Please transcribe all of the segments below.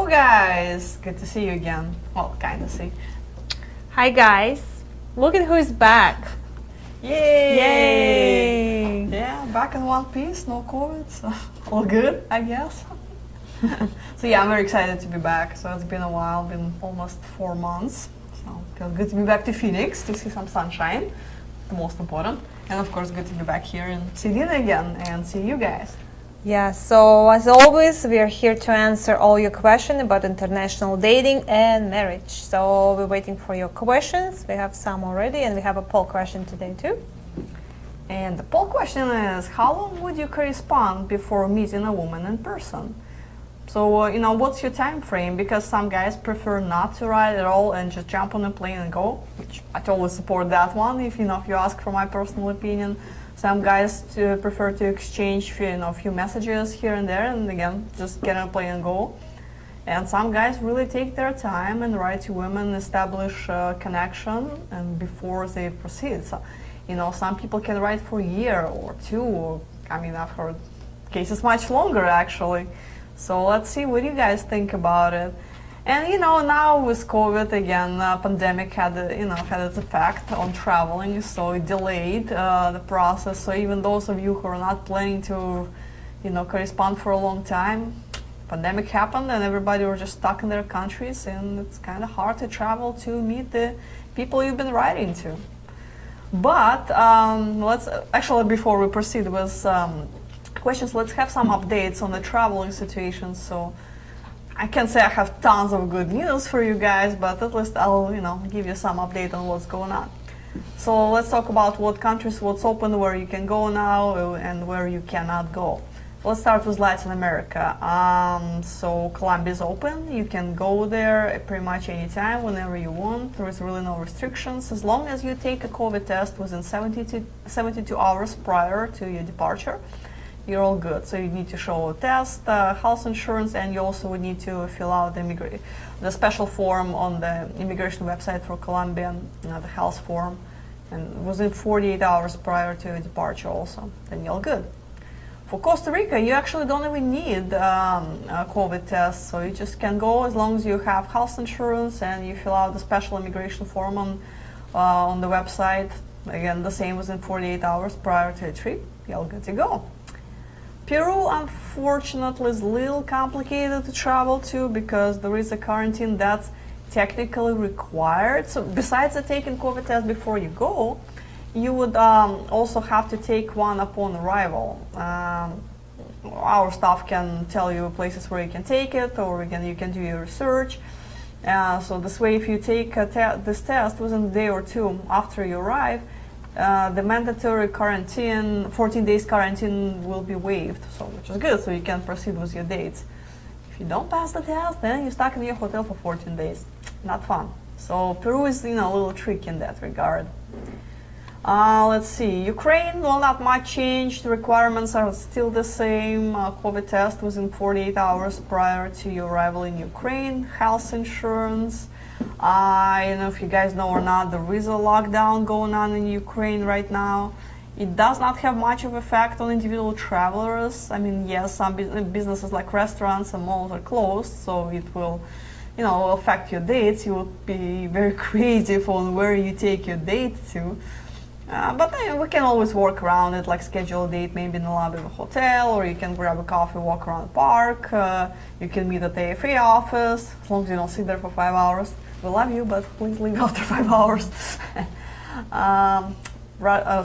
guys! Good to see you again. Well, kind of see. Hi guys! Look at who's back! Yay! Yay! Yeah, back in one piece, no COVID, so all good, I guess. So yeah, I'm very excited to be back. So it's been a while, been almost 4 months. So feels good to be back to Phoenix to see some sunshine, the most important. And of course, good to be back here in Sedina again and see you guys. Yeah, so as always, we are here to answer all your questions about international dating and marriage. So we're waiting for your questions. We have some already, and we have a poll question today too. And the poll question is, how long would you correspond before meeting a woman in person? So, what's your time frame? Because some guys prefer not to ride at all and just jump on a plane and go, which I totally support that one if you ask for my personal opinion. Some guys prefer to exchange few messages here and there and again, just get on a plane and go. And some guys really take their time and write to women, establish a connection and before they proceed. So, some people can write for a year or two, or, I've heard cases much longer actually. So let's see what you guys think about it. And now with COVID again, pandemic had its effect on traveling, so it delayed the process. So even those of you who are not planning to, correspond for a long time, pandemic happened and everybody were just stuck in their countries, and it's kind of hard to travel to meet the people you've been writing to. But let's actually, before we proceed with questions, let's have some updates on the traveling situation. So I can say I have tons of good news for you guys, but at least I'll give you some update on what's going on. So let's talk about what countries, what's open, where you can go now and where you cannot go. Let's start with Latin America. So Colombia is open. You can go there pretty much anytime, whenever you want. There is really no restrictions, as long as you take a COVID test within 72 hours prior to your departure. You're all good. So you need to show a test, health insurance, and you also would need to fill out the special form on the immigration website for Colombia, the health form, and within 48 hours prior to your departure also, then you're all good. For Costa Rica, you actually don't even need a COVID test, so you just can go as long as you have health insurance and you fill out the special immigration form on the website. Again, the same within 48 hours prior to a trip, you're all good to go. Peru, unfortunately, is a little complicated to travel to because there is a quarantine that's technically required. So besides taking COVID test before you go, you would also have to take one upon arrival. Our staff can tell you places where you can take it, or you can do your research. So this way, if you take this test within a day or two after you arrive, the mandatory quarantine, 14 days quarantine, will be waived, so which is good, so you can proceed with your dates. If you don't pass the test, then you're stuck in your hotel for 14 days. Not fun. So Peru is a little tricky in that regard. Let's see, Ukraine, well, not much changed. The requirements are still the same. COVID test within 48 hours prior to your arrival in Ukraine. Health insurance. I don't know if you guys know or not, there is a lockdown going on in Ukraine right now. It does not have much of effect on individual travelers. Yes, some businesses like restaurants and malls are closed, so it will, affect your dates. You will be very creative on where you take your date to. But we can always work around it, like schedule a date maybe in the lobby of a hotel, or you can grab a coffee, walk around the park. You can meet at the AFA office, as long as you don't sit there for 5 hours. We love you, but please leave after 5 hours.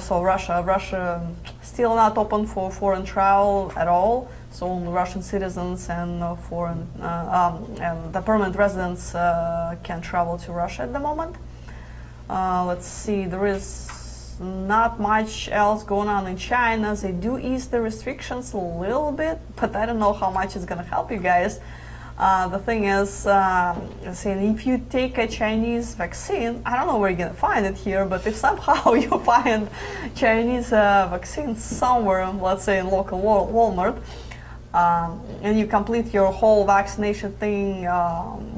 So Russia still not open for foreign travel at all. So only Russian citizens and and the permanent residents can travel to Russia at the moment. Let's see, there is not much else going on in China. They do ease the restrictions a little bit, but I don't know how much it's going to help you guys. The thing is, saying if you take a Chinese vaccine, I don't know where you're going to find it here, but if somehow you find Chinese vaccine somewhere, let's say in local Walmart, and you complete your whole vaccination thing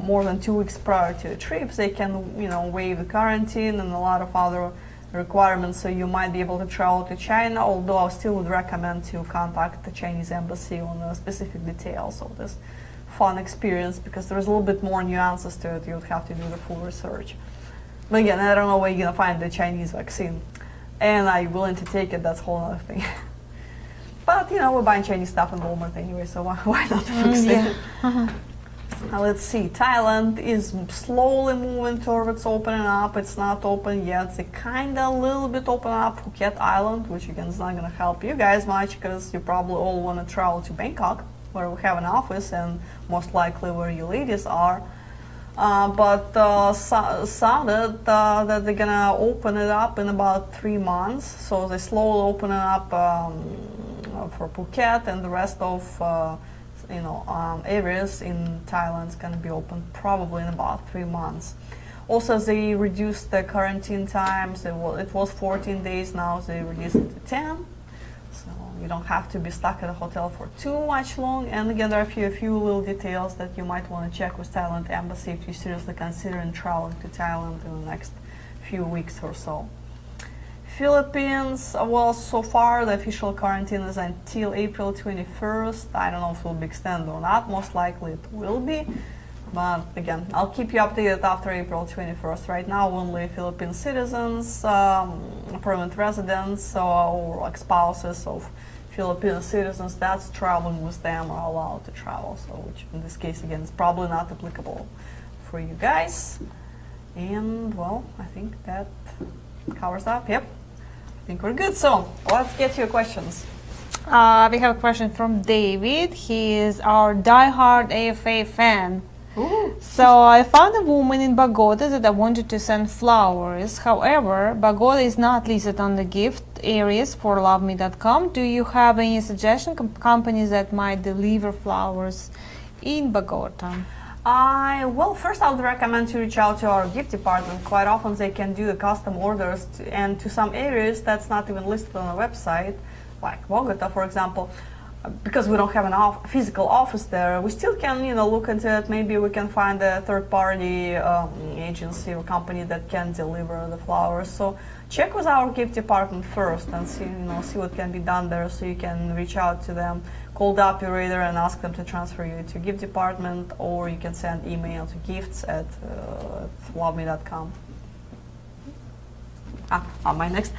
more than 2 weeks prior to the trip, they can, waive the quarantine and a lot of other requirements, so you might be able to travel to China, although I still would recommend to contact the Chinese embassy on the specific details of this fun experience because there's a little bit more nuances to it. You would have to do the full research. But again, I don't know where you're gonna find the Chinese vaccine, and are you willing to take it? That's a whole other thing. But you know, we're buying Chinese stuff in Walmart anyway, so why not fix it? Now let's see. Thailand is slowly moving towards opening up. It's not open yet. They kind of a little bit open up Phuket Island, which again is not going to help you guys much because you probably all want to travel to Bangkok, where we have an office and most likely where you ladies are. But sounded that they're going to open it up in about 3 months. So they slowly open it up for Phuket, and the rest of areas in Thailand is going to be open probably in about 3 months. Also, they reduced the quarantine times. It was 14 days, now they reduced it to 10. So you don't have to be stuck at a hotel for too much long. And again, there are a few little details that you might want to check with Thailand Embassy if you're seriously considering traveling to Thailand in the next few weeks or so. Philippines, well, so far the official quarantine is until April 21st. I don't know if it will be extended or not. Most likely it will be. But again, I'll keep you updated after April 21st. Right now, only Philippine citizens, permanent residents, or like spouses of Filipino citizens that's traveling with them are allowed to travel. So, which in this case, again, is probably not applicable for you guys. And well, I think that covers that. Yep. I think we're good. So let's get to your questions. We have a question from David. He is our diehard AFA fan. Ooh. So I found a woman in Bogota that I wanted to send flowers. However, Bogota is not listed on the gift areas for loveme.com. Do you have any suggestion companies that might deliver flowers in Bogota? Well, first I would recommend to reach out to our gift department. Quite often they can do the custom orders and to some areas that's not even listed on the website, like Bogota, for example. Because we don't have a physical office there, we still can, look into it. Maybe we can find a third-party agency or company that can deliver the flowers. So check with our gift department first and see what can be done there. So you can reach out to them, call the operator, and ask them to transfer you to gift department, or you can send email to gifts@loveme.com. My next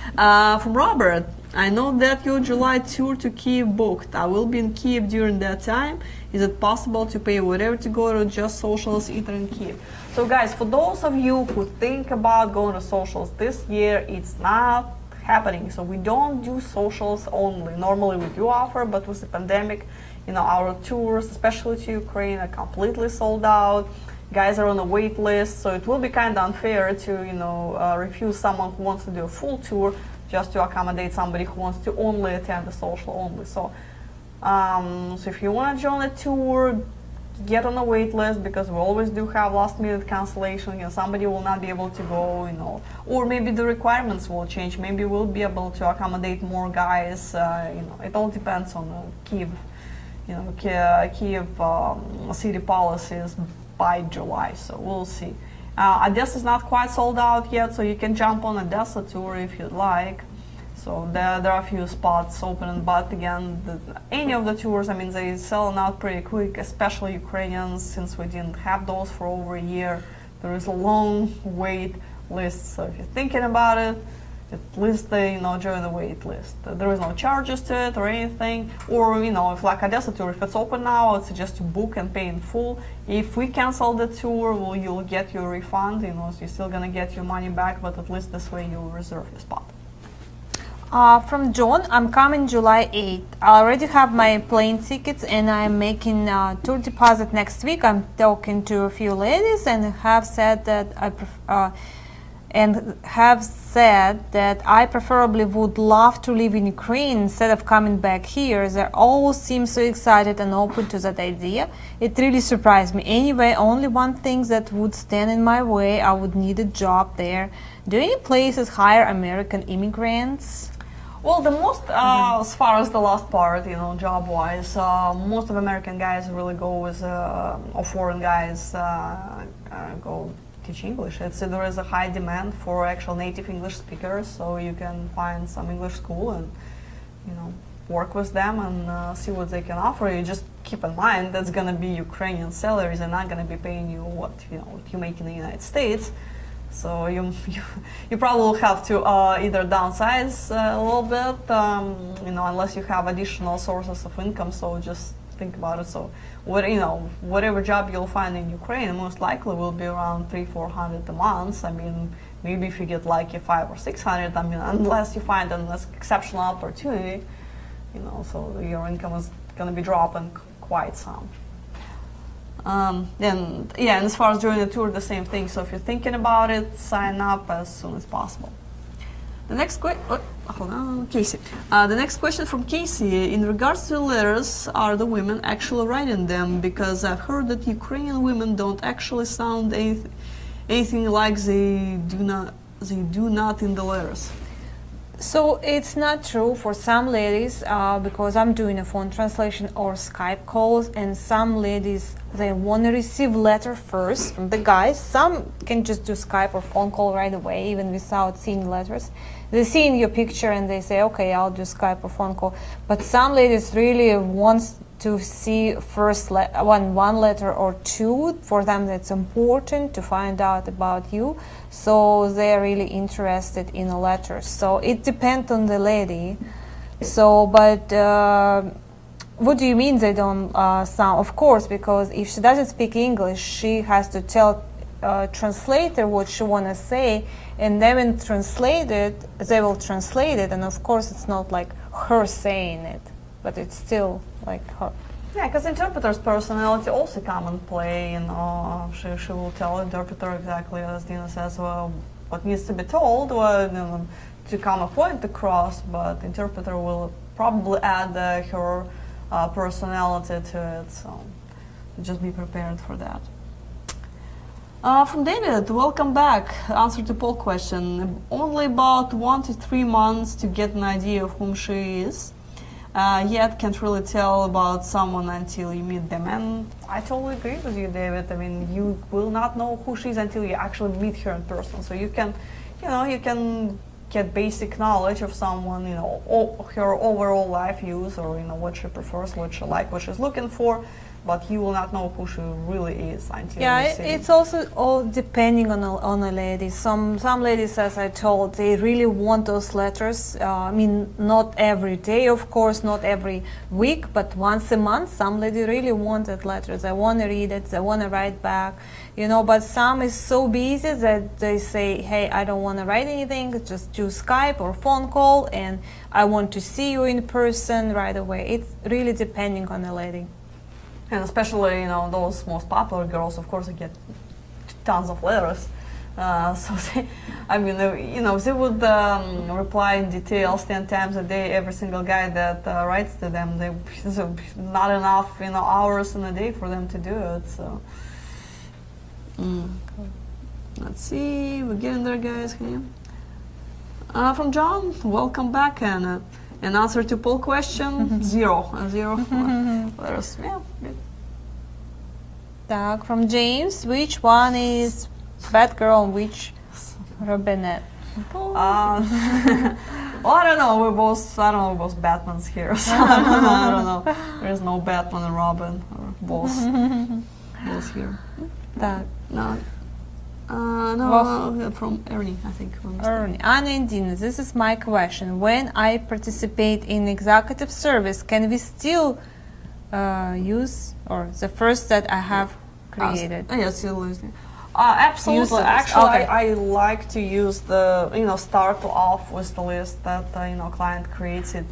from Robert. I know that your July tour to Kyiv booked. I will be in Kyiv during that time. Is it possible to pay whatever to go, or just socials either in Kyiv? So guys, for those of you who think about going to socials this year, it's not happening. So we don't do socials only. Normally we do offer, but with the pandemic, our tours, especially to Ukraine, are completely sold out. Guys are on a wait list, so it will be kind of unfair to refuse someone who wants to do a full tour just to accommodate somebody who wants to only attend the social only. So if you want to join a tour, get on a wait list, because we always do have last minute cancellation. Somebody will not be able to go, or maybe the requirements will change. Maybe we'll be able to accommodate more guys. It all depends on Kyiv, Kyiv city policies by July, so we'll see. Odessa is not quite sold out yet, so you can jump on Odessa tour if you'd like. So there are a few spots open, but again, any of the tours, they sell out pretty quick, especially Ukrainians, since we didn't have those for over a year. There is a long wait list, so if you're thinking about it, at least join the wait list. There is no charges to it or anything. Or if like Odessa tour, if it's open now, it's just to book and pay in full. If we cancel the tour, you'll get your refund. So you're still gonna get your money back, but at least this way you'll reserve your spot. From John, I'm coming July 8th. I already have my plane tickets and I'm making tour deposit next week. I'm talking to a few ladies and have said that I preferably would love to live in Ukraine instead of coming back here. They all seem so excited and open to that idea. It really surprised me. Anyway, only one thing that would stand in my way, I would need a job there. Do any places hire American immigrants? Well, the most, as far as the last part, job-wise, most of American guys really go with, or foreign guys go teach English. There is a high demand for actual native English speakers, so you can find some English school and work with them and see what they can offer you. Just keep in mind that's going to be Ukrainian salaries. They're not going to be paying you what you make in the United States. So you probably will have to either downsize a little bit, unless you have additional sources of income. So just think about it. So whatever job you'll find in Ukraine most likely will be around 300-400 a month. I mean, maybe if you get lucky 500 or 600. I mean, unless you find an exceptional opportunity, so your income is going to be dropping quite some. And as far as joining the tour, the same thing. So if you're thinking about it, sign up as soon as possible. The next Casey. The next question from Casey. In regards to letters, are the women actually writing them? Because I've heard that Ukrainian women don't actually sound anything like they do not in the letters. So it's not true for some ladies, because I'm doing a phone translation or Skype calls, and some ladies, they want to receive letter first from the guys. Some can just do Skype or phone call right away, even without seeing letters. They see in your picture and they say, okay, I'll do Skype or phone call. But some ladies really want to see first one letter or two. For them that's important to find out about you, so they're really interested in a letter. So it depends on the lady. So but what do you mean they don't sound? Of course, because if she doesn't speak English, she has to tell translator what she want to say, and then when translated, they will translate it, and of course it's not like her saying it, but it's still like her. Yeah, because interpreter's personality also come and play. She will tell interpreter exactly as Dina says, what needs to be told, to come a point across. But interpreter will probably add her personality to it. So just be prepared for that. From David, welcome back. Answer to poll question. Only about 1 to 3 months to get an idea of whom she is. Yet can't really tell about someone until you meet them. And I totally agree with you, David. I mean, you will not know who she is until you actually meet her in person. So you can get basic knowledge of someone, her overall life views, or what she prefers, what she likes, what she's looking for. But you will not know who she really is until you see. It's also all depending on a lady. Some ladies, as I told, they really want those letters. I mean, not every day, of course, not every week, but once a month. Some ladies really wanted letters. They want to read it. They want to write back. But some is so busy that they say, hey, I don't want to write anything. Just do Skype or phone call, and I want to see you in person right away. It's really depending on the lady. And especially, those most popular girls, of course, they get tons of letters. So they would reply in details 10 times a day, every single guy that writes to them. Not enough, hours in a day for them to do it. So, let's see, we're getting there, guys. Here. From John, welcome back, Anna. An answer to poll question, zero letters. Yeah, good. From James, which one is bad girl and which Robinette? Well, I don't know. We're both Batmans here. So I don't know. There is no Batman and Robin, or both here. No, from Ernie, I think. Ernie. Anna and Dina, this is my question. When I participate in executive service, can we still use the first that I have created? Yes, still using. Absolutely. Actually, okay. I like to use the, start off with the list that, client creates. It,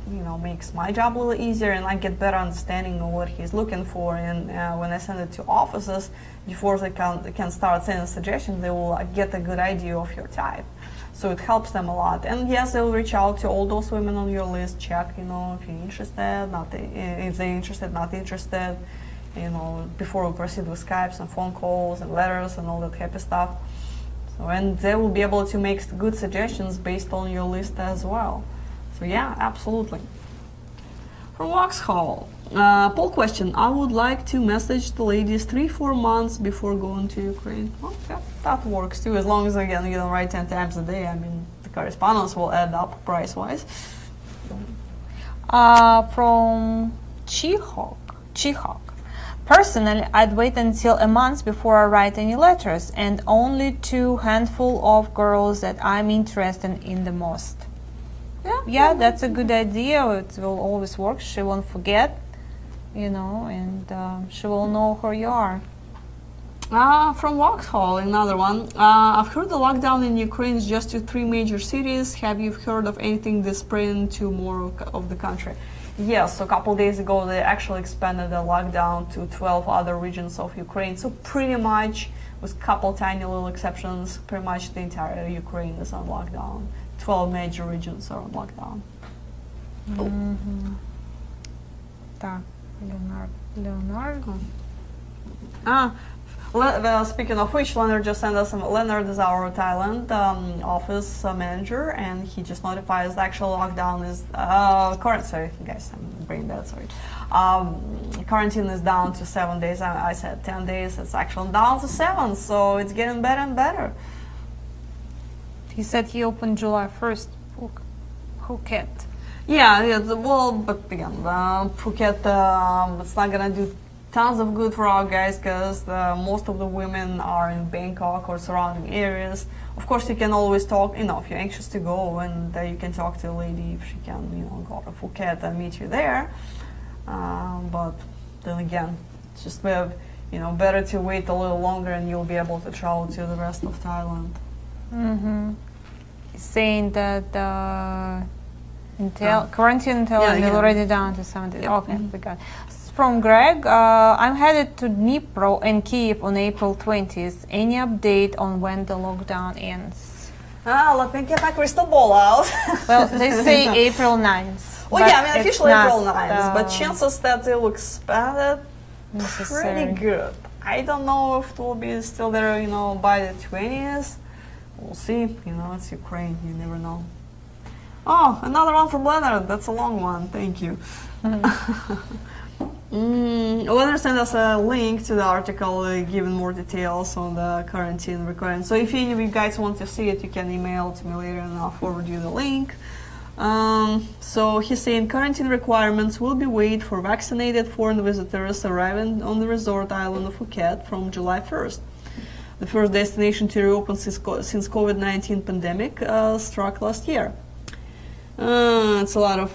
makes my job a little easier, and I get better understanding of what he's looking for. And when I send it to offices, before they can start sending suggestions, they will get a good idea of your type. So it helps them a lot. And yes, they'll reach out to all those women on your list, check, if you're interested, if they're interested, not interested. Before we proceed with Skypes and phone calls and letters and all that happy stuff. So, and they will be able to make good suggestions based on your list as well. So yeah, absolutely. From Vauxhall, poll question. I would like to message the ladies 3-4 months before going to Ukraine. Well, yeah, that works too, as long as, again, you don't write 10 times a day. I mean, the correspondence will add up price-wise. From Chihok. Personally, I'd wait until a month before I write any letters, and only to handful of girls that I'm interested in the most. Yeah, that's a good idea. It will always work. She won't forget, and she will know who you are. From Vauxhall, another one. I've heard the lockdown in Ukraine is just to 3 major cities. Have you heard of anything this spreading to more of the country? Yes, so a couple days ago they actually expanded the lockdown to 12 other regions of Ukraine. So pretty much, with a couple tiny little exceptions, pretty much the entire Ukraine is on lockdown. 12 major regions are on lockdown. Так, Leonard. Speaking of which, Leonard just sent us Leonard is our Thailand office manager, and he just notifies the actual lockdown is sorry guys, I'm brain dead, sorry. Quarantine is down to 7 days. I said 10 days. It's actually down to 7, so it's getting better and better. He said he opened July 1st. Phuket. Yeah, well, but again, Phuket, it's not gonna do tons of good for our guys because most of the women are in Bangkok or surrounding areas. Of course, you can always talk, if you're anxious to go, and you can talk to a lady if she can, go to Phuket and meet you there. But then again, it's just better to wait a little longer and you'll be able to travel to the rest of Thailand. Saying that quarantine in Thailand is already down to 7 days. Yep. Okay, we got it. From Greg, I'm headed to Dnipro and Kiev on April 20th. Any update on when the lockdown ends? Let me get my crystal ball out. Well, they say April 9th. Well, yeah, officially April 9th, but chances that they will expand it, pretty good. I don't know if it will be still there, by the 20th. We'll see. It's Ukraine. You never know. Oh, another one from Leonard. That's a long one. Thank you. Leonard sent us a link to the article giving more details on the quarantine requirements. So if any of you guys want to see it, you can email to me later and I'll forward you the link. So he's saying quarantine requirements will be waived for vaccinated foreign visitors arriving on the resort island of Phuket from July 1st. The first destination to reopen since COVID-19 pandemic struck last year. It's a lot of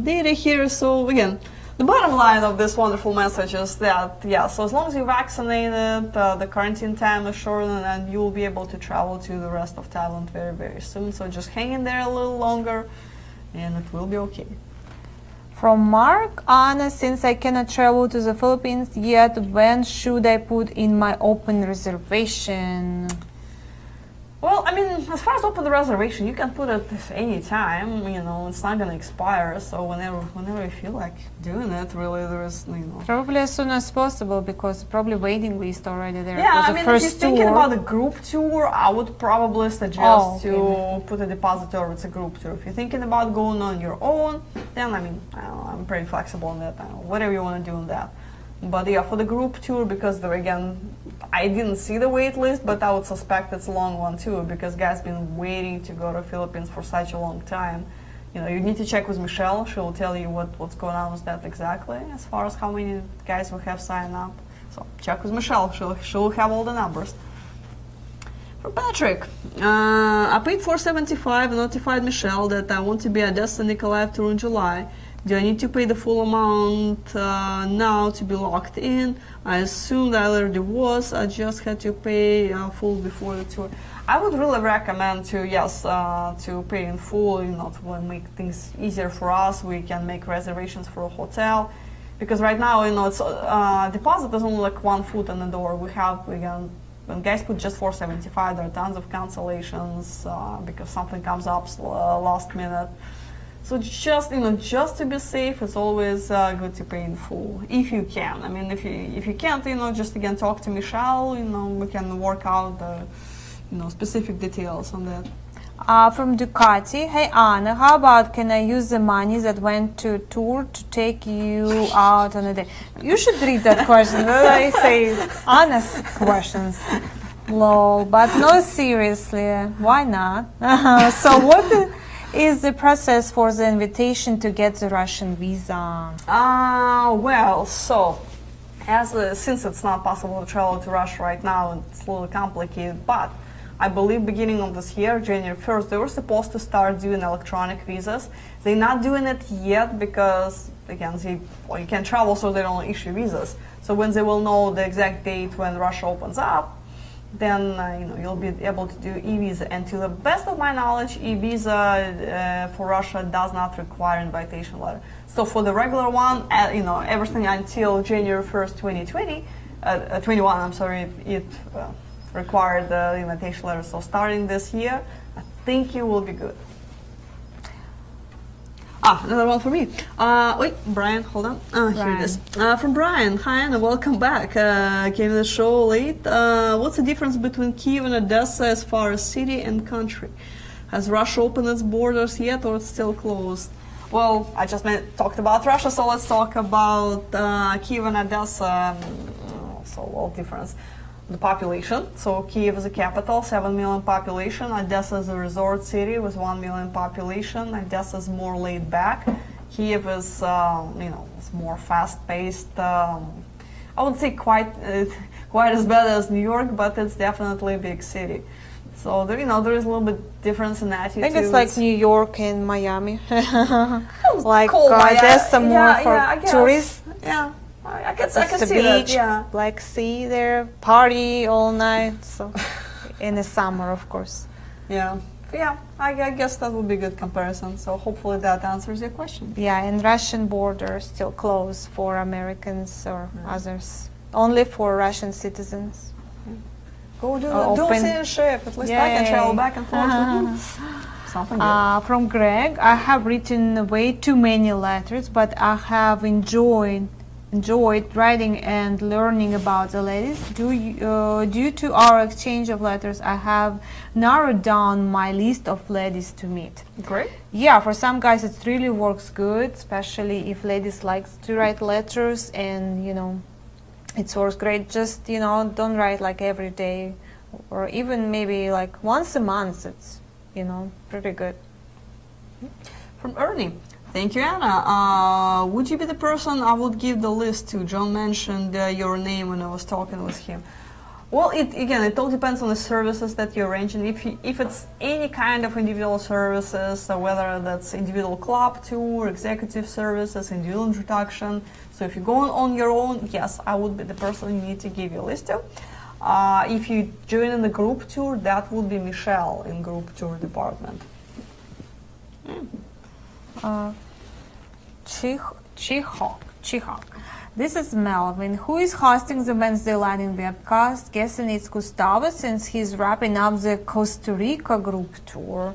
data here. So again, the bottom line of this wonderful message is that, so as long as you're vaccinated, the quarantine time is shortened and you will be able to travel to the rest of Thailand very, very soon. So just hang in there a little longer and it will be okay. From Mark, Anna, since I cannot travel to the Philippines yet, when should I put in my open reservation? Well, as far as open the reservation, you can put it any time. It's not going to expire. So whenever you feel like doing it, really, there is, Probably as soon as possible because probably waiting list already there. Yeah, for the if first you're thinking tour. about a group tour, I would probably suggest to put a deposit towards a group tour. If you're thinking about going on your own, then I'm pretty flexible on that. Whatever you want to do on that. But yeah, for the group tour, because I didn't see the wait list, but I would suspect it's a long one too, because guys been waiting to go to Philippines for such a long time. You need to check with Michelle. She will tell you what's going on with that exactly, as far as how many guys we have signed up. So check with Michelle. She'll have all the numbers. For Patrick, I paid $475 and notified Michelle that I want to be at Destiny Live tour in July. Do I need to pay the full amount now to be locked in? I assumed I already was. I just had to pay full before the tour. I would really recommend to pay in full. To make things easier for us. We can make reservations for a hotel, because right now it's deposit is only like 1 foot in the door. When guys put just $475, there are tons of cancellations because something comes up last minute. So just to be safe, it's always good to pay in full if you can. If you can't, just again talk to Michelle. We can work out the specific details on that. From Ducati, hey Anna, how about can I use the money that went to tour to take you out on a day? You should read that question. I say honest questions. Lol, but no, seriously, why not? So what? is the process for the invitation to get the Russian visa? Well, so since it's not possible to travel to Russia right now, it's a little complicated. But I believe beginning of this year, January 1st, they were supposed to start doing electronic visas. They're not doing it yet because, again, you can't travel, so they don't issue visas. So when they will know the exact date when Russia opens up, then you'll be able to do e-visa. And to the best of my knowledge, e-visa for Russia does not require invitation letter. So for the regular one, everything until January 1st, 21, I'm sorry, it required the invitation letter. So starting this year, I think you will be good. Another one for me. Wait, Brian, hold on. Here it is. From Brian. Hi, Anna, welcome back. Came to the show late. What's the difference between Kyiv and Odessa as far as city and country? Has Russia opened its borders yet, or it's still closed? Well, I just talked about Russia, so let's talk about Kyiv and Odessa. So, what difference? The population. So Kyiv is a capital, 7 million population. Odessa is a resort city with 1 million population. Odessa is more laid back. Kyiv is, it's more fast-paced. I would say quite as bad as New York, but it's definitely a big city. So there is a little bit difference in attitude. I think it's like New York and Miami. Like cool, Odessa more for I guess. tourists. Yeah. I can It's see a beach, that, yeah. Black Sea there, party all night. So in the summer, of course. Yeah, I guess that would be a good comparison. So hopefully that answers your question. Yeah, and Russian border still closed for Americans or others. Only for Russian citizens. Go do dual citizenship. At least I can travel back and forth. Something good. From Greg, I have written way too many letters, but I have enjoyed writing and learning about the ladies. Due to our exchange of letters, I have narrowed down my list of ladies to meet. Great. Yeah, for some guys it really works good, especially if ladies like to write letters, and it works great. Just don't write like every day, or even maybe like once a month. It's pretty good. From Ernie. Thank you, Anna. Would you be the person I would give the list to? John mentioned your name when I was talking with him. Well, it all depends on the services that you're arranging. If it's any kind of individual services, whether that's individual club tour, executive services, individual introduction. So if you're going on your own, yes, I would be the person you need to give your list to. If you join in the group tour, that would be Michelle in group tour department. Chihok. This is Melvin. Who is hosting the Wednesday Lighting webcast? Guessing it's Gustavo, since he's wrapping up the Costa Rica group tour.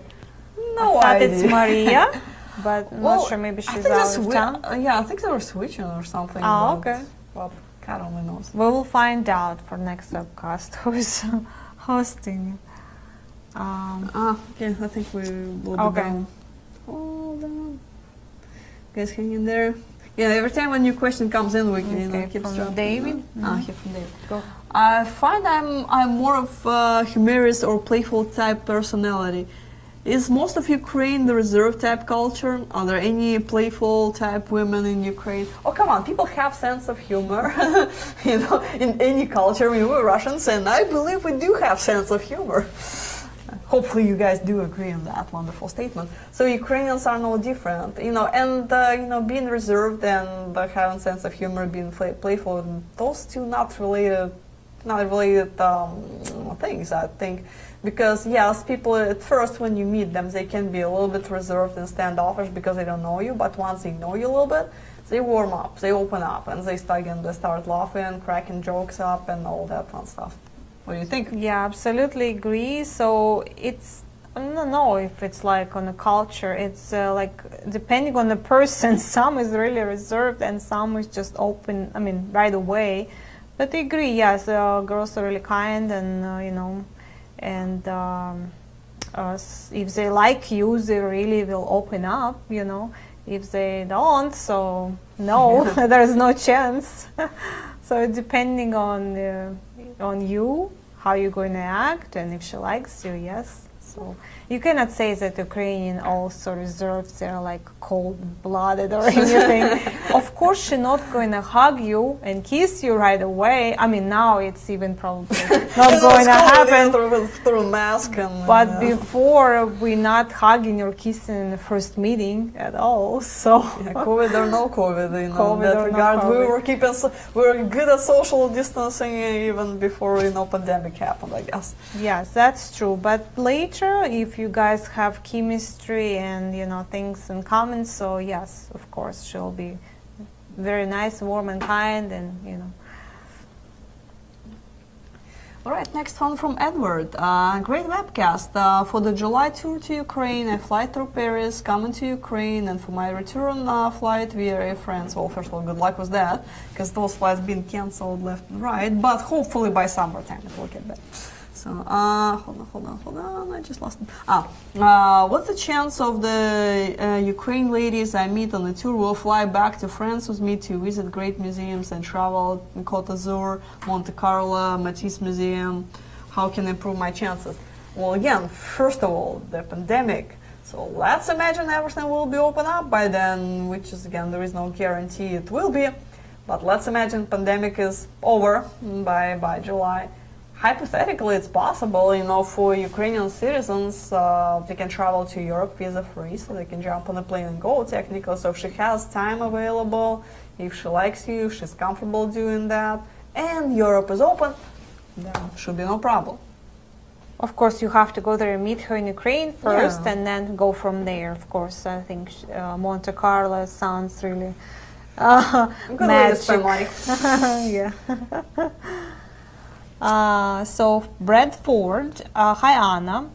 No I thought idea. it's Maria, but not sure. Maybe she's out of town. Yeah, I think they were switching or something. Oh, okay. Well, God only knows. We will find out for next webcast who is hosting. Okay, I think we will be done. Hold on. Guys, hang in there. Yeah, every time a new question comes in, we can keep from David. Here from David. Go. I find I'm more of a humorous or playful type personality. Is most of Ukraine the reserved type culture? Are there any playful type women in Ukraine? Oh, come on, people have sense of humor, in any culture. I mean, we're Russians, and I believe we do have sense of humor. Hopefully you guys do agree on that wonderful statement. So Ukrainians are no different, and being reserved and having sense of humor, being playful, those two not related things, I think. Because yes, people at first when you meet them, they can be a little bit reserved and standoffish because they don't know you. But once they know you a little bit, they warm up, they open up, and they start laughing, cracking jokes up, and all that fun stuff. What do you think? Yeah, absolutely agree. So it's, I don't know if it's like on a culture. It's like depending on the person. Some is really reserved and some is just open. I mean, right away. But I agree. Yes, girls are really kind, and if they like you, they really will open up. If they don't, so no, there is no chance. So depending on you, how you're going to act, and if she likes you, yes. So you cannot say that Ukrainian also reserved, they're like cold-blooded or anything. Of course, she's not going to hug you and kiss you right away. I mean, now it's even probably not going to happen. Through mask and. But before, we're not hugging or kissing in the first meeting at all. So Yeah, COVID or no COVID, in COVID that or no regard, we COVID. were we were good at social distancing even before pandemic happened, I guess. yes, that's true. But later, if you guys have chemistry and things in common, so yes, of course, she'll be very nice, warm, and kind, and. All right, next one from Edward. Great webcast. For the July tour to Ukraine, I fly through Paris, coming to Ukraine, and for my return flight via Air France. Well, first of all, good luck with that, because those flights been canceled left and right, but hopefully by summertime it will get better. So, hold on, I just lost it. What's the chance of the Ukraine ladies I meet on the tour will fly back to France with me to visit great museums and travel in Côte d'Azur, Monte Carlo, Matisse Museum? How can I improve my chances? Well, again, first of all, the pandemic. So let's imagine everything will be open up by then, which is, again, there is no guarantee it will be. But let's imagine pandemic is over by July. Hypothetically, it's possible, for Ukrainian citizens, they can travel to Europe visa-free, so they can jump on a plane and go, technically. So if she has time available, if she likes you, if she's comfortable doing that, and Europe is open, then should be no problem. Of course, you have to go there and meet her in Ukraine first, Yeah. and then go from there. Of course, I think Monte Carlo sounds really Good way to spend magic. money. Yeah. So Bradford, hi Anna.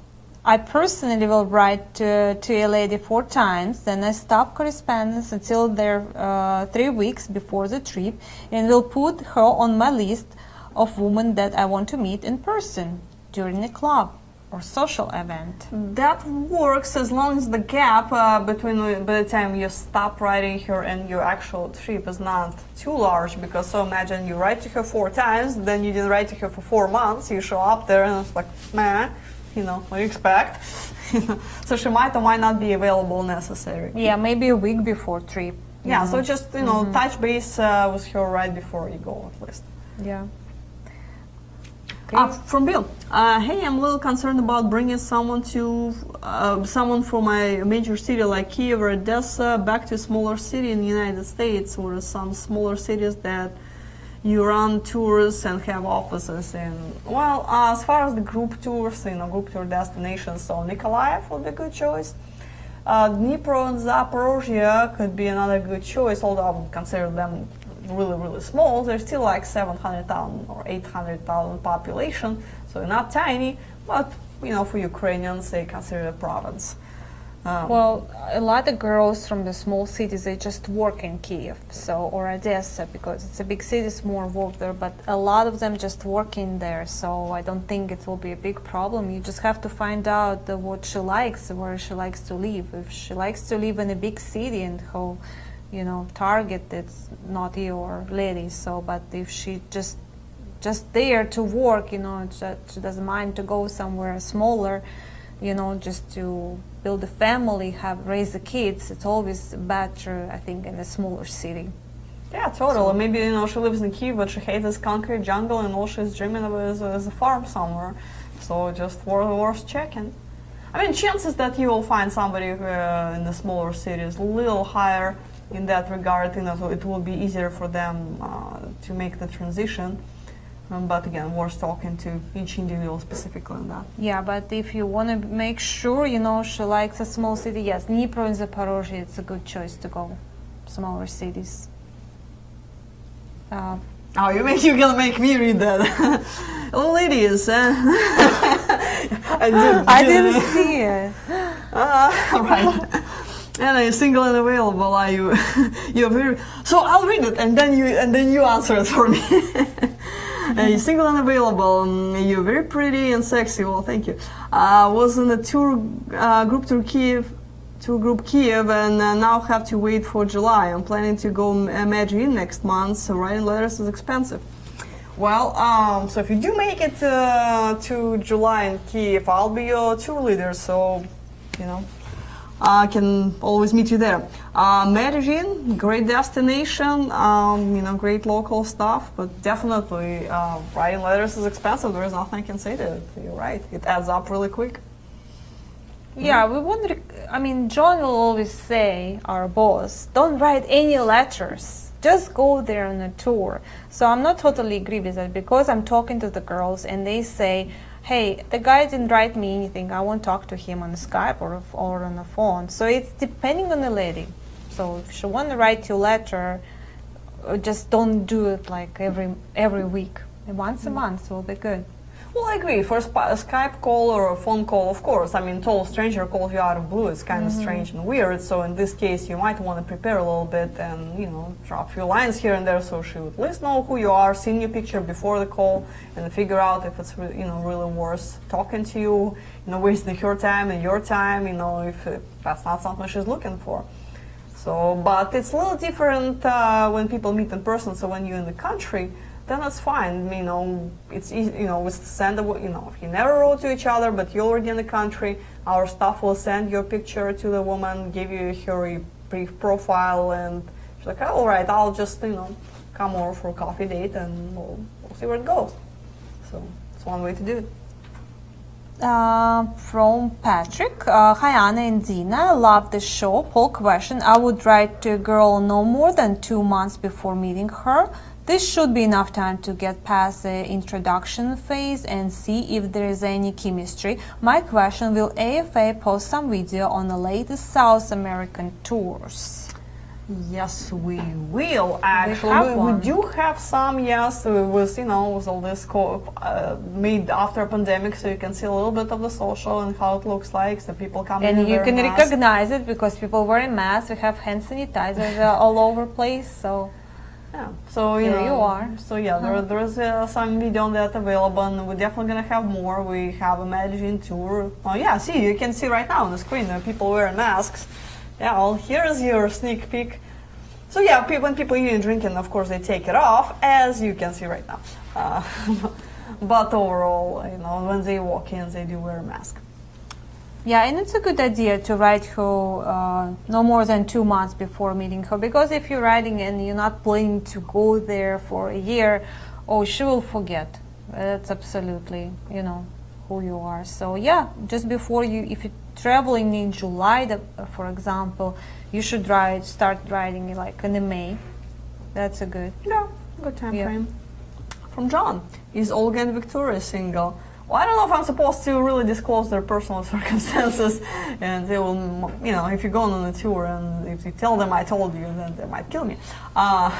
I personally will write to a lady 4 times, then I stop correspondence until they're 3 weeks before the trip, and will put her on my list of women that I want to meet in person during a club or social event. That works as long as the gap between by the time you stop writing her and your actual trip is not too large. Because so imagine you write to her 4 times, then you didn't write to her for 4 months. You show up there and it's like, meh, what do you expect? So she might or might not be available necessary. Yeah, maybe a week before trip. Yeah, so just touch base with her right before you go at least. Yeah. Okay. From Bill. Hey, I'm a little concerned about bringing someone from a major city like Kiev or Odessa back to a smaller city in the United States, or some smaller cities that you run tours and have offices in. Well, as far as the group tours, group tour destinations, so Nikolaev would be a good choice. Dnipro and Zaporozhye could be another good choice, although I would consider them really, really small. They're still like 700,000 or 800,000 population, so not tiny, but for Ukrainians, they consider a province. Well, a lot of girls from the small cities, they just work in Kiev, or Odessa, because it's a big city, it's more work there, but a lot of them just work in there, so I don't think it will be a big problem. You just have to find out what she likes, where she likes to live. If she likes to live in a big city and how target, it's not your lady. So, but if she just there to work, she doesn't mind to go somewhere smaller, just to build a family, raise the kids. It's always better, I think, in a smaller city. Yeah, totally. Maybe she lives in Kiev, but she hates this concrete jungle, and all she's dreaming of is a farm somewhere. So just worth checking. I mean, chances that you will find somebody in the smaller cities a little higher in that regard, so it will be easier for them to make the transition. But again, worth talking to each individual specifically on that. Yeah, but if you want to make sure, she likes a small city, yes, Dnipro and Zaporozhye, it's a good choice to go. Smaller cities. You're gonna make me read that. Oh, ladies. I didn't see it. Right. And are you single and available? Are you? You're very. So I'll read it, and then you answer it for me. You're single and available. You're very pretty and sexy. Well, thank you. Was in a group tour Kiev, and now have to wait for July. I'm planning to go Medellin next month. So writing letters is expensive. Well, so if you do make it to July in Kiev, I'll be your tour leader, so, you know, I can always meet you there. Medellin, great destination, you know, great local stuff, but definitely writing letters is expensive. There is nothing I can say to it. You're right. It adds up really quick. Yeah, we won't. I mean, John will always say, our boss, don't write any letters. Just go there on a tour. So I'm not totally agree with that because I'm talking to the girls and they say, hey, the guy didn't write me anything. I won't talk to him on Skype or on the phone. So it's depending on the lady. So if she want to write you a letter, just don't do it like every week. Once a month will be good. Well, I agree. For a Skype call or a phone call, of course. I mean, total stranger calls you out of blue. It's kind of strange and weird. So in this case, you might want to prepare a little bit and, you know, drop a few lines here and there so she would at least know who you are, see your picture before the call, and figure out if it's, you know, really worth talking to you, you know, wasting her time and your time, you know, if that's not something she's looking for. So, but it's a little different when people meet in person. So when you're in the country, then that's fine. You know, it's easy. You know, we send. You know, if you never wrote to each other, but you're already in the country, our staff will send your picture to the woman, give you her brief profile, and she's like, oh, all right, I'll just, you know, come over for a coffee date, and we'll see where it goes. So it's one way to do it. From Patrick. Hi Anna and Dina, love the show. Poll question: I would write to a girl no more than 2 months before meeting her. This should be enough time to get past the introduction phase and see if there is any chemistry. My question: will AFA post some video on the latest South American tours? Yes, we will. Actually, we do have some. Yes, with, you know, with all this made after a pandemic, so you can see a little bit of the social and how it looks like. So people come in and you can masks. recognize it because people wearing masks. We have hand sanitizers all over place. So. Yeah, so you There know, you are. So yeah, there's some video on that available, and we're definitely gonna have more. We have a Medellin tour. Oh yeah, see, you can see right now on the screen people wearing masks. Yeah, well, here's your sneak peek. So yeah, when people eat and drinking, of course, they take it off, as you can see right now. But overall, you know, when they walk in, they do wear a mask. Yeah, and it's a good idea to write her no more than 2 months before meeting her, because if you're writing and you're not planning to go there for a year, oh, she will forget. That's absolutely, you know, who you are. So yeah, just before if you're traveling in July, for example, you should start writing like in May. That's a good. Yeah, good time frame. From John, is Olga and Victoria single? Well, I don't know if I'm supposed to really disclose their personal circumstances, and they will, you know, if you go on a tour and if you tell them I told you, then they might kill me. But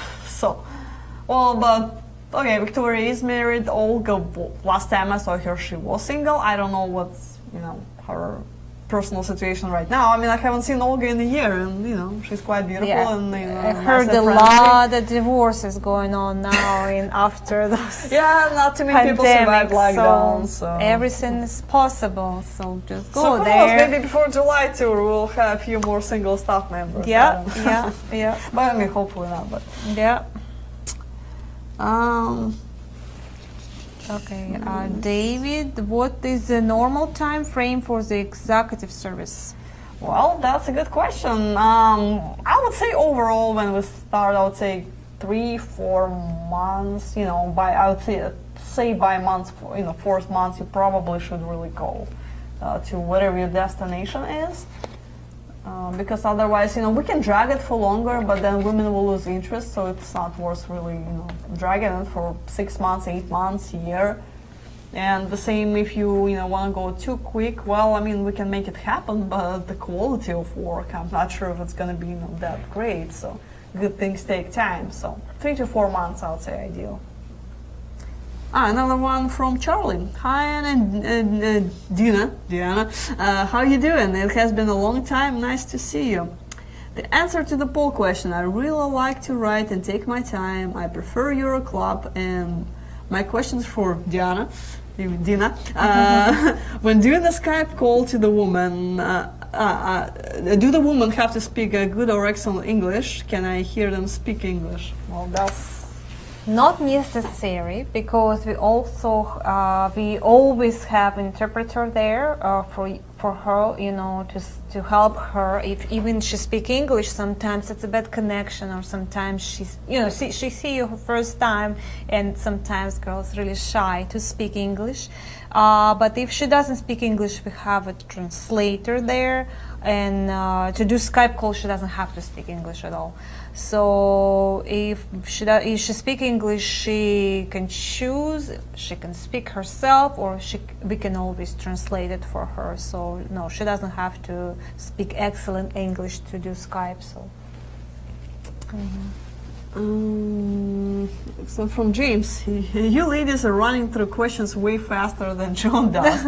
okay, Victoria is married. Olga, last time I saw her, she was single. I don't know what's, you know, her personal situation right now. I mean, I haven't seen Olga in a year, and you know, she's quite beautiful. Yeah. And you know, I heard a lot of divorces going on now after those. Yeah, not too many people survived lockdown, so everything is possible. So just go so who there. knows, maybe before July tour we'll have a few more single staff members. Yeah. But I mean, hopefully not. But yeah. Okay, David, what is the normal time frame for the executive service? Well, that's a good question. I would say overall, when we start, I would say 3-4 months. You know, I would say by month, you know, 4th month, you probably should really go to whatever your destination is. Because otherwise, you know, we can drag it for longer, but then women will lose interest, so it's not worth really, you know, dragging it for 6 months, 8 months, a year. And the same if you know, want to go too quick. Well, I mean, we can make it happen, but the quality of work, I'm not sure if it's going to be, you know, that great. So good things take time. So 3 to 4 months, I would say ideal. Another one from Charlie. Hi, Anna and Diana. How you doing? It has been a long time. Nice to see you. The answer to the poll question: I really like to write and take my time. I prefer Euro Club. And my questions for Dina. When doing a Skype call to the woman, do the women have to speak good or excellent English? Can I hear them speak English? Well, Not necessary, because we also we always have interpreter there for her, you know, to help her. If even she speak English, sometimes it's a bad connection, or sometimes she's, you know, she see you first time, and sometimes girls really shy to speak English. But if she doesn't speak English, we have a translator there, and to do Skype call, she doesn't have to speak English at all. So if she speaks English, she can choose. She can speak herself, or we can always translate it for her. So no, she doesn't have to speak excellent English to do Skype. So. So from James, you ladies are running through questions way faster than John does.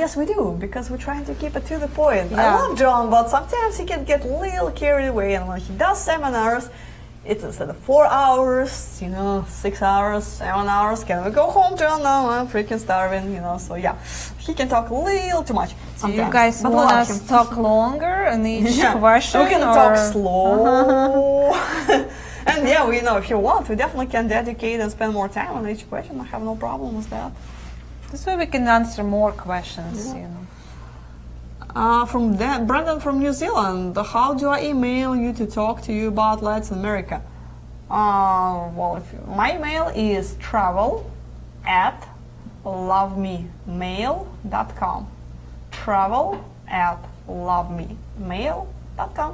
Yes, we do, because we're trying to keep it to the point. I Yeah. love John, but sometimes he can get a little carried away, and when he does seminars, it's instead of 4 hours, you know, 6 hours, 7 hours. Can we go home, John? No, I'm freaking starving, you know. So yeah, he can talk a little too much Do sometimes. you guys but we want love us him. to talk longer in each Yeah, question? we can or? talk slow. And yeah, we know if you want, we definitely can dedicate and spend more time on each question. I have no problem with that. This way we can answer more questions, you know. From Brandon from New Zealand, how do I email you to talk to you about Latin America? Well, my email is travel@lovememail.com. Travel@lovememail.com.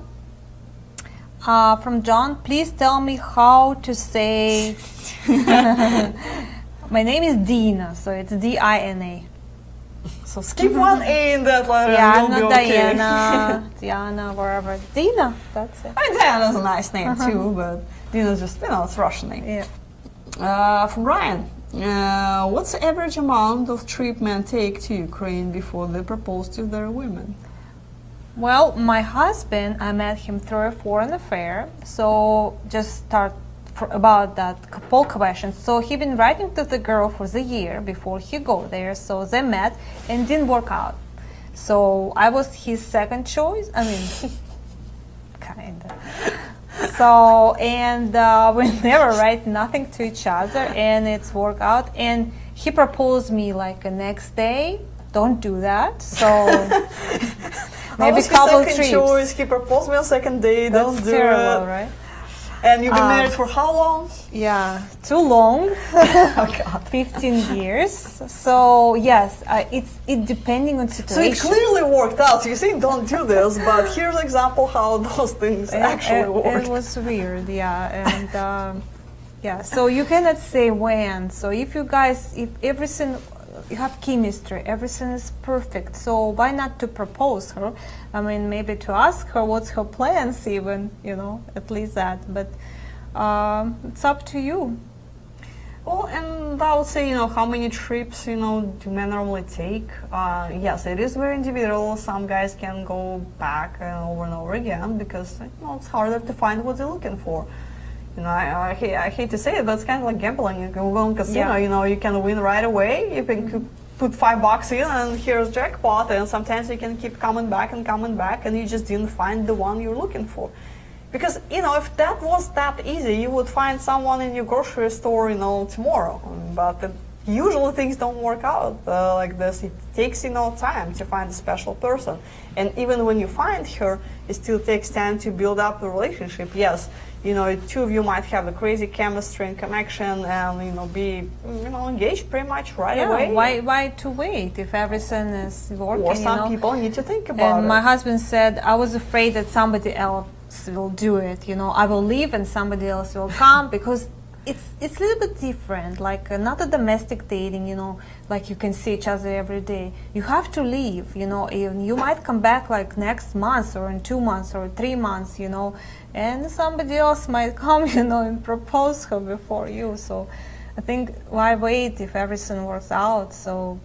From John, please tell me how to say. My name is Dina, so it's Dina. So skip one A in that letter. and Yeah, you'll be not okay. Diana, Diana, wherever. Dina, that's it. I mean, Diana's a nice name too, but Dina's just, you know, it's a Russian name. Yeah. From Ryan, what's the average amount of trip men take to Ukraine before they propose to their women? Well, my husband, I met him through a foreign affair, so just start about that poll question. So he been writing to the girl for the year before he go there, so they met and didn't work out. So I was his second choice. I mean, kinda. So, and we never write nothing to each other, and it's worked out. And he proposed me like the next day. Don't do that. So maybe a couple second trips. choice. He proposed me on second day. That's Don't do terrible, it. right? And you've been married for how long? Yeah, too long. Oh God. 15 years. So yes, it depending on So situation. it clearly worked out. So you say don't do this, but here's an example how those things actually work. It was weird, yeah, and yeah. So you cannot say when. So if you guys, if everything, you have chemistry, everything is perfect. So why not to propose her? I mean, maybe to ask her what's her plans, even, you know, at least that. But it's up to you. Well, and I would say, you know, how many trips, you know, do men normally take? Yes, it is very individual. Some guys can go back over and over again because, you know, it's harder to find what they're looking for. You know, I hate to say it, but it's kind of like gambling. You can go on casino, Yeah. you know, you can win right away. You can put $5 in and here's jackpot, and sometimes you can keep coming back, and you just didn't find the one you're looking for. Because, you know, if that was that easy, you would find someone in your grocery store, you know, tomorrow. But usually things don't work out like this. It takes, you know, time to find a special person. And even when you find her, it still takes time to build up a relationship. Yes, you know, two of you might have a crazy chemistry and connection and, you know, be, you know, engaged pretty much right away. Why to wait if everything is working? Or some you know? people need to think about And it. my husband said, I was afraid that somebody else will do it. You know, I will leave and somebody else will come, because it's a little bit different. Like not a domestic dating, you know, like you can see each other every day. You have to leave, you know, and you might come back like next month or in 2 months or 3 months, you know, and somebody else might come, you know, and propose her before you. So I think why wait if everything works out? So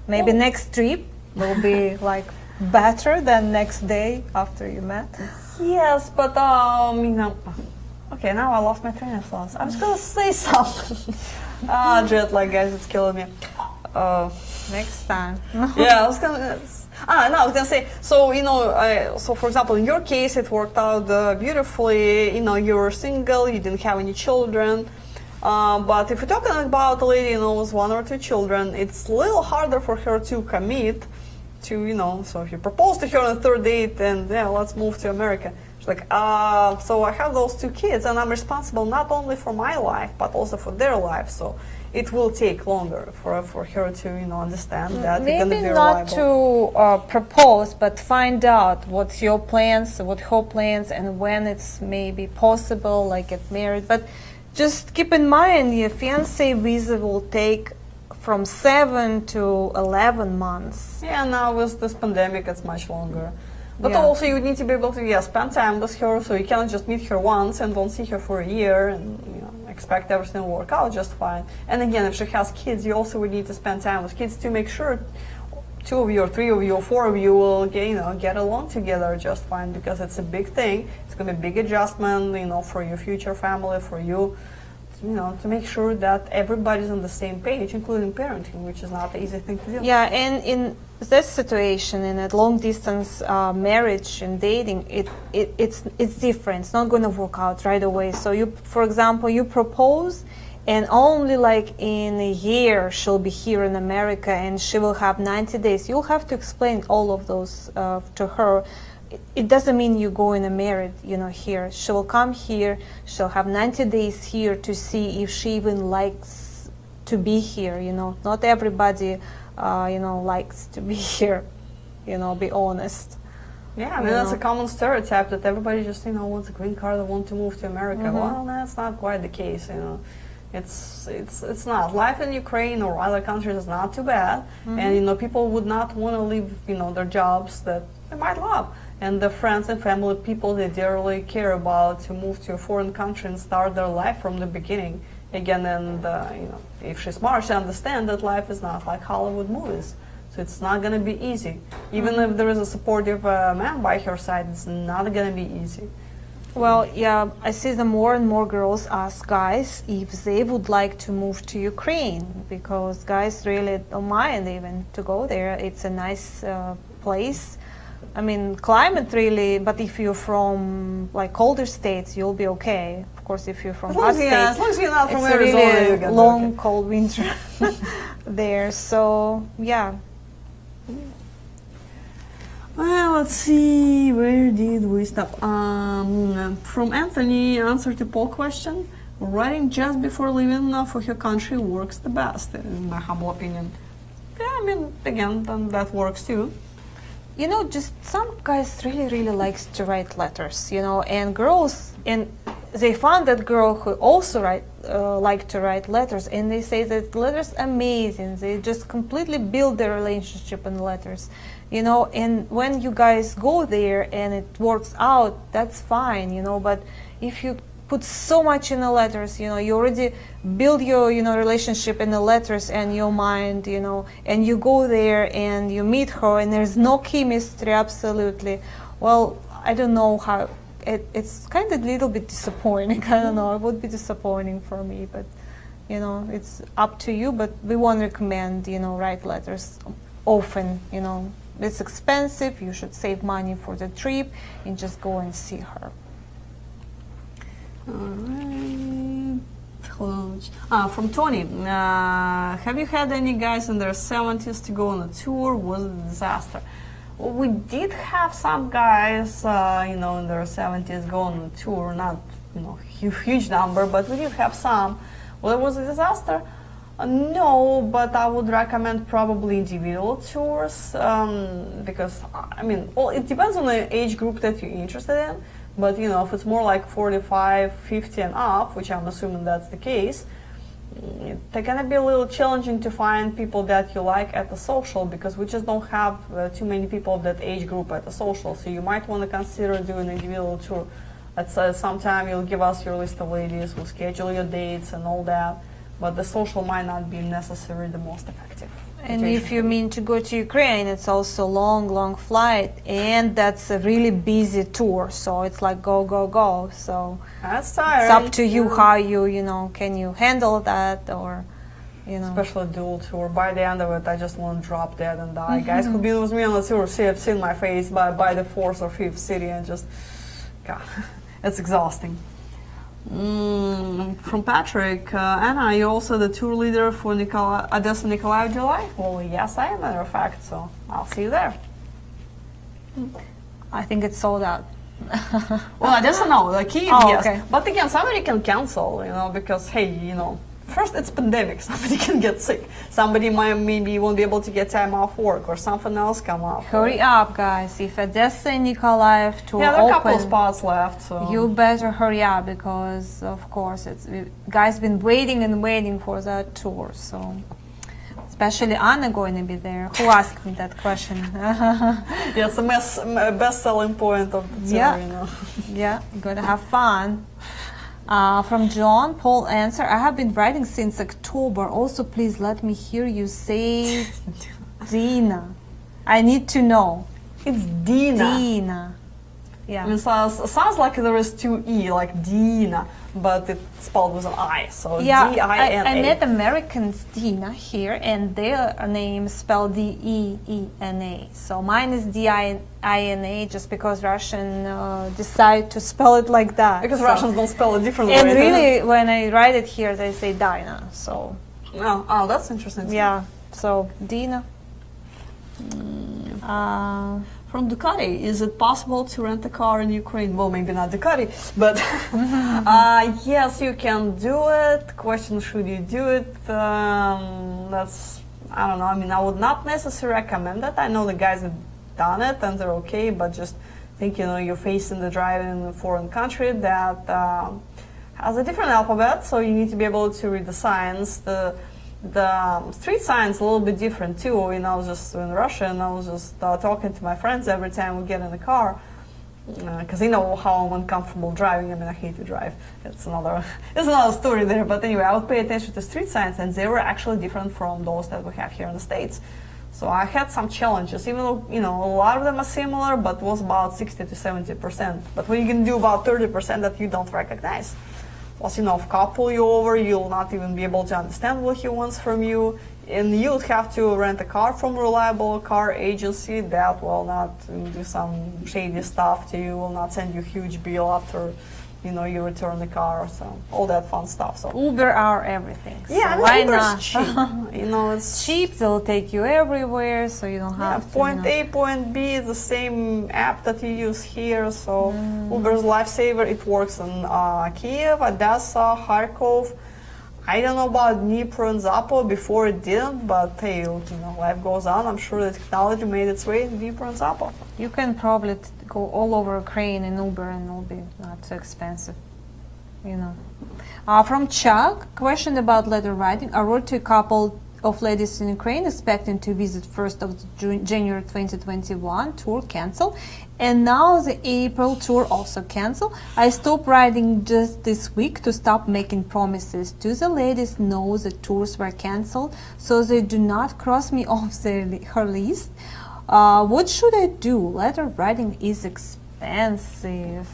maybe next trip will be like better than next day after you met. Yes, but you know, okay, now I lost my train of thought. I was gonna say something. Jet lag, guys, it's killing me. Next time. Yeah, I was gonna. No, I was gonna say. So so for example, in your case, it worked out beautifully. You were single, you didn't have any children. But if you're talking about a lady, with one or two children, it's a little harder for her to commit to, So if you propose to her on the third date, and let's move to America. She's like, so I have those two kids, and I'm responsible not only for my life, but also for their life. So it will take longer for her to understand that you're gonna be Maybe not reliable. to propose, but find out what's your plans, what her plans, and when it's maybe possible, like get married. But just keep in mind, your fiancé visa will take from 7 to 11 months. Yeah, now with this pandemic, it's much longer. But Yeah. also, you need to be able to spend time with her, so you cannot just meet her once and don't see her for a year and expect everything will work out just fine. And again, if she has kids, you also would need to spend time with kids to make sure 2 of you or 3 of you or 4 of you will get along together just fine, because it's a big thing. It's going to be a big adjustment, for your future family, for you. To make sure that everybody's on the same page, including parenting, which is not the easy thing to do. Yeah, and in this situation, in a long distance marriage and dating, it's different. It's not going to work out right away. So you, for example, you propose, and only like in a year she'll be here in America, and she will have 90 days. You'll have to explain all of those to her. It doesn't mean you're going to marry, here. She will come here. She'll have 90 days here to see if she even likes to be here. Not everybody, likes to be here. Be honest. Yeah, I mean that's a common stereotype that everybody just wants a green card or want to move to America. Mm-hmm. Well, that's not quite the case. It's not. Life in Ukraine or other countries is not too bad, and people would not want to leave their jobs that they might love, and the friends and family people they dearly care about to move to a foreign country and start their life from the beginning again. And if she's smart, she understands that life is not like Hollywood movies. So it's not going to be easy. Even if there is a supportive man by her side, it's not going to be easy. Well, yeah, I see the more and more girls ask guys if they would like to move to Ukraine, because guys really don't mind even to go there. It's a nice place. I mean, climate really, but if you're from like colder states, you'll be okay. Of course, if you're from hot states, as long as you're not from it's a Arizona, really you're gonna be long, okay. cold winter there. So, yeah. Well, let's see, where did we stop? From Anthony, answer to poll question. Writing just before leaving for your country works the best, in my humble opinion. Yeah, I mean, again, then that works too. Just some guys really likes to write letters, and girls, and they found that girl who also like to write letters, and they say that letters amazing. They just completely build their relationship in letters, and when you guys go there and it works out, that's fine, but if you put so much in the letters, you already build your relationship in the letters and your mind, and you go there and you meet her and there's no chemistry absolutely, well, I don't know how it's kind of a little bit disappointing. I don't know, it would be disappointing for me, but it's up to you. But we won't recommend write letters often. It's expensive. You should save money for the trip and just go and see her. Alright. Hold on. From Tony. Have you had any guys in their 70s to go on a tour? Was it a disaster? Well, we did have some guys, in their 70s go on a tour. Not, huge number, but we did have some. Well, it was a disaster. No, but I would recommend probably individual tours because, it depends on the age group that you're interested in. But, if it's more like 45, 50 and up, which I'm assuming that's the case, they're going to be a little challenging to find people that you like at the social, because we just don't have too many people of that age group at the social. So you might want to consider doing an individual tour. At some time you'll give us your list of ladies, we'll schedule your dates and all that. But the social might not be necessarily the most effective. And if you mean to go to Ukraine, it's also long flight, and that's a really busy tour. So it's like go. So that's tiring. it's up to you how you can you handle that, or Especially dual tour. By the end of it, I just want to drop dead and die. Guys who've been with me on the tour have seen my face by the fourth or fifth city, and just, God, it's exhausting. From Patrick, Anna, are you also the tour leader for Odessa Nikolaev July? Well, yes, I am, matter of fact, so I'll see you there. I think it's sold out. Well, Odessa, no, like Kyiv, Oh, yes. okay. But again, somebody can cancel, because, hey, first it's pandemic, somebody can get sick. Somebody maybe won't be able to get time off work or something else come up. Hurry up, guys. If Odessa and Nikolaev tour Yeah, there are a couple of open, spots left, so. you better hurry up because, of course, guys been waiting and waiting for that tour. So, especially Anna going to be there. Who asked me that question? Yeah, it's a best selling point of the tour, Yeah. Yeah, gonna have fun. From John, Paul answer, I have been writing since October. Also, please let me hear you say Dina. I need to know. It's Dina. Dina. Yeah. It sounds like there is two E, like Dina, but it's spelled with an I, so Yeah, D-I-N-A. I met Americans Dina here, and their name spelled D-E-E-N-A. So mine is D-I-N-A, just because Russian decide to spell it like that. Because so. Russians don't spell it differently. And right? really, when I write it here, they say Dina. So Oh, that's interesting. yeah, so Dina. From Ducati, is it possible to rent a car in Ukraine? Well, maybe not Ducati, but yes, you can do it. Question, should you do it? That's, I don't know. I mean, I would not necessarily recommend it. I know the guys have done it and they're okay, but just think, you're facing the drive in a foreign country that has a different alphabet, so you need to be able to read the signs. The street signs a little bit different too. I was just in Russia, and I was just talking to my friends every time we get in the car, because they know how I'm uncomfortable driving. I mean, I hate to drive. It's another story there. But anyway, I would pay attention to street signs, and they were actually different from those that we have here in the States. So I had some challenges, even though a lot of them are similar, but it was about 60 to 70%. But when you can do about 30% that you don't recognize. Plus, if cop pull you over, you'll not even be able to understand what he wants from you. And you'd have to rent a car from a reliable car agency that will not do some shady stuff to you, will not send you a huge bill after, you return the car. So all that fun stuff. So Uber are everything. So yeah, why Uber's not? cheap. It's cheap. They'll take you everywhere, so you don't have to. Point A, point B is the same app that you use here. So Uber's lifesaver. It works in Kyiv, Odessa, Kharkov. I don't know about Dnipro and Zapo. Before it didn't, but hey, life goes on. I'm sure the technology made its way in Dnipro and Zapo. You can probably go all over Ukraine in Uber, and it'll be not so expensive. From Chuck, question about letter writing. I wrote to a couple of ladies in Ukraine expecting to visit 1st of January 2021, tour cancelled, and now the April tour also cancelled. I stopped writing just this week to stop making promises. Do the ladies know the tours were cancelled so they do not cross me off her list? What should I do? Letter writing is expensive.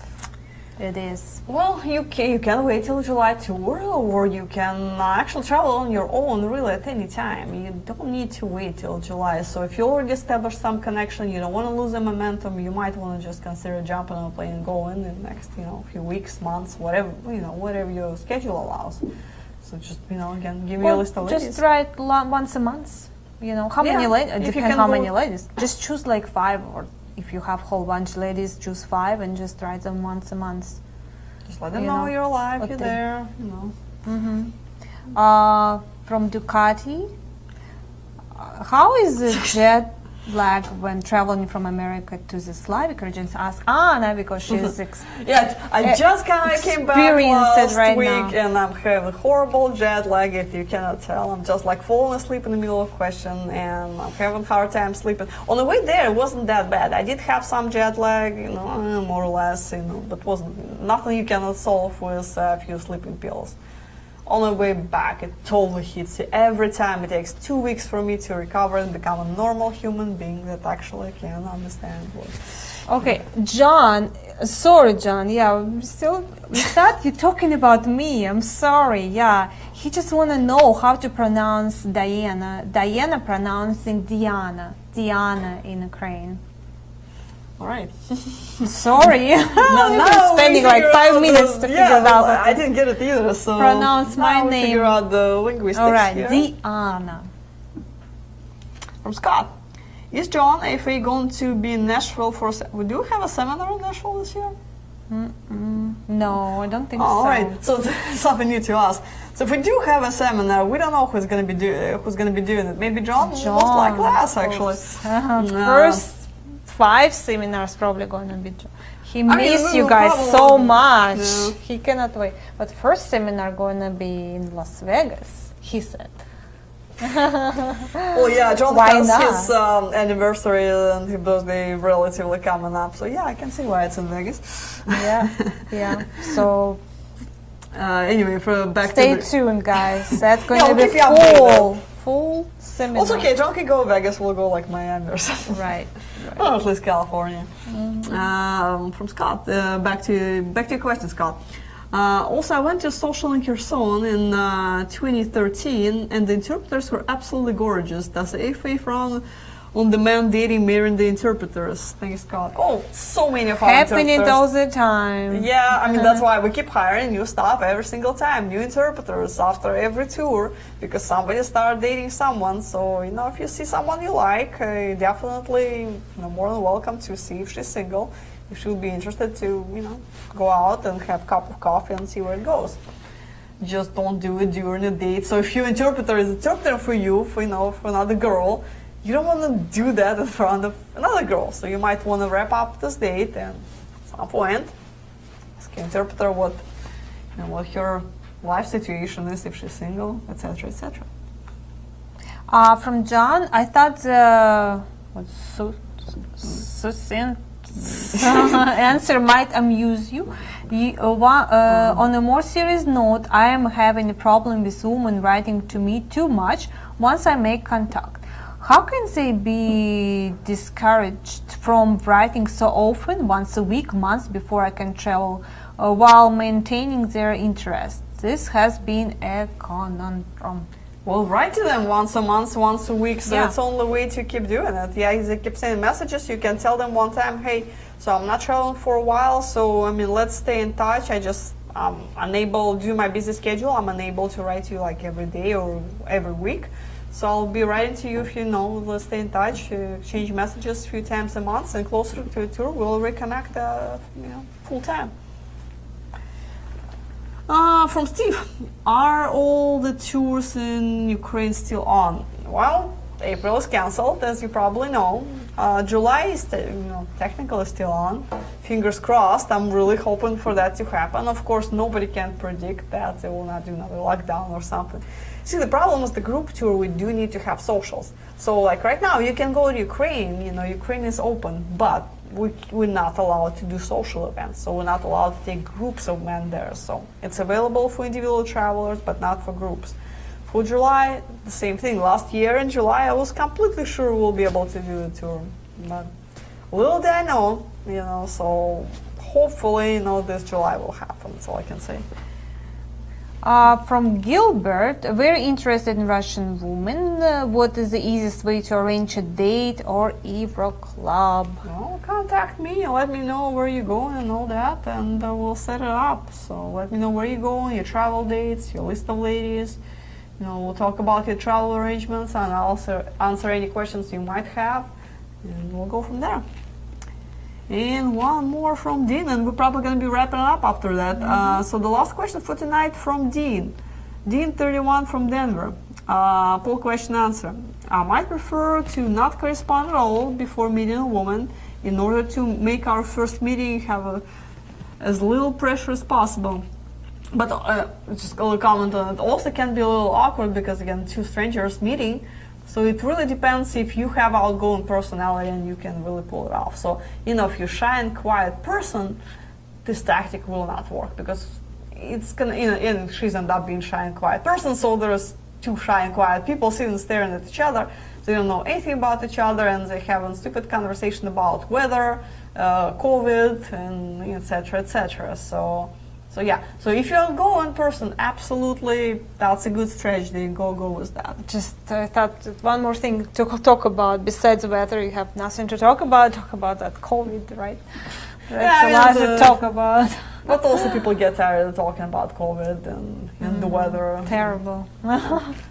It is. Well, you can wait till July tour, or you can actually travel on your own really at any time. You don't need to wait till July. So if you already established some connection, you don't want to lose the momentum, you might want to just consider jumping on a plane and going in the next few weeks, months, whatever your schedule allows. So just again, give me a list of ladies. Just write once a month. How many ladies? Depends how many ladies. Just choose like 5, or if you have whole bunch of ladies, choose 5 and just write them once a month. Just let them know you're alive, you're there. From Ducati, how is the jet lag when traveling from America to the Slavic regions? Ask Anna, because she's I just kind of came back last week and I'm having horrible jet lag, if you cannot tell. I'm just like falling asleep in the middle of a question, and I'm having a hard time sleeping. On the way there, it wasn't that bad. I did have some jet lag, more or less, but wasn't nothing you cannot solve with a few sleeping pills. On the way back, it totally hits you. Every time it takes 2 weeks for me to recover and become a normal human being that actually can understand what. Okay, John. Sorry, John. Yeah, we thought you're talking about me. I'm sorry. Yeah, He just want to know how to pronounce Diana. Diana pronouncing Diana. Diana in Ukraine. All right. Sorry. Now I'm spending we like figure 5 out minutes to figure it out. I didn't get it either, so Pronounce my now we name. figure out the linguistics All right, here. Diana. From Scott. Is John AFA going to be in Nashville for we do have a seminar in Nashville this year? No, I don't think Oh, so. all right. So it's something new to us. So if we do have a seminar, we don't know who's going to be doing it. Maybe John. Most likely us, actually. First 5 seminars probably going to be. He mean, miss we you will guys probably- so much. Yeah. He cannot wait. But first seminar going to be in Las Vegas. He said. Well, yeah, John Why has not? his anniversary and his birthday relatively coming up. So yeah, I can see why it's in Vegas. Yeah, yeah. So Anyway, back stay to the... tuned, guys. That's going Yeah, to we'll be keep you updated. full seminar. Also, okay, John can go Vegas. We'll go like Miami or something. Right. Or at least California. From Scott, back to your question, Scott. Also, I went to Social in Kherson in 2013, and the interpreters were absolutely gorgeous. Does the AFA frown on the man dating marrying the interpreters? Thanks, Scott. Oh, so many of our Happening interpreters. all the time. Yeah, I mean, that's why we keep hiring new staff every single time, new interpreters after every tour, because somebody started dating someone. So, if you see someone you like, definitely more than welcome to see if she's single, if she'll be interested to, go out and have a cup of coffee and see where it goes. Just don't do it during a date. So if your interpreter is interpreting for you, for another girl, you don't want to do that in front of another girl. So you might want to wrap up this date and at some point ask your interpreter what her life situation is, if she's single, etc., etc. From John, I thought succinct answer might amuse you. On a more serious note, I am having a problem with women writing to me too much once I make contact. How can they be discouraged from writing so often, once a week, months before I can travel, while maintaining their interest? This has been a conundrum. Well, write to them once a month, once a week, so Yeah. it's the only way to keep doing it. Yeah, if they keep sending messages, you can tell them one time, hey, so I'm not traveling for a while, so let's stay in touch. I'm unable, due to my busy schedule, I'm unable to write to you like every day or every week. So I'll be writing to you if let's stay in touch, exchange messages a few times a month, and closer to a tour, we'll reconnect, full time. From Steve, are all the tours in Ukraine still on? Well, April is cancelled, as you probably know. July is technically still on. Fingers crossed. I'm really hoping for that to happen. Of course, nobody can predict that they will not do another lockdown or something. See, the problem is the group tour. We do need to have socials. So, like right now, you can go to Ukraine. Ukraine is open, but we're not allowed to do social events, so we're not allowed to take groups of men there. So it's available for individual travelers, but not for groups. For July, the same thing. Last year in July, I was completely sure we'll be able to do the tour, but little did I know, so hopefully, this July will happen. That's all I can say. From Gilbert, very interested in Russian women. What is the easiest way to arrange a date or Euro club? Well, contact me and let me know where you're going and all that, and we'll set it up. So let me know where you're going, your travel dates, your list of ladies. We'll talk about your travel arrangements, and I'll also answer any questions you might have, and we'll go from there. And one more from Dean, and we're probably going to be wrapping up after that. So the last question for tonight from Dean. Dean 31 from Denver. Poll question answer. I might prefer to not correspond at all before meeting a woman in order to make our first meeting have as little pressure as possible. But just a little comment on it. Also can be a little awkward because, again, two strangers meeting. So it really depends if you have outgoing personality and you can really pull it off. So, if you're shy and quiet person, this tactic will not work because it's gonna, and she's end up being shy and quiet person. So there's two shy and quiet people sitting staring at each other. They don't know anything about each other, and they have a stupid conversation about weather, COVID, and etc., etc. So So yeah, so if you go in person, absolutely, that's a good strategy. Go with that. Just I thought that one more thing to talk about besides weather. You have nothing to talk about. Talk about that COVID, right? That's a lot to talk about. But also people get tired of talking about COVID and the weather. Terrible.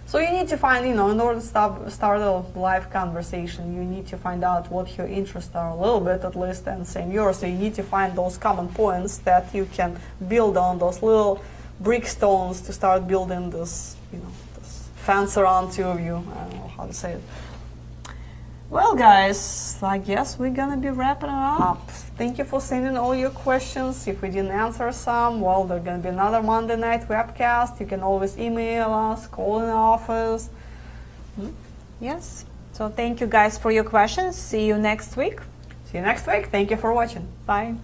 So you need to find, in order to start a live conversation, you need to find out what your interests are a little bit at least, and same yours. So you need to find those common points that you can build on, those little brick stones to start building this, this fence around two of you. I don't know how to say it. Well, guys, I guess we're gonna be wrapping it up. Thank you for sending all your questions. If we didn't answer some, well, there's gonna be another Monday night webcast. You can always email us, call in the office. Yes. So thank you guys for your questions. See you next week. See you next week. Thank you for watching. Bye.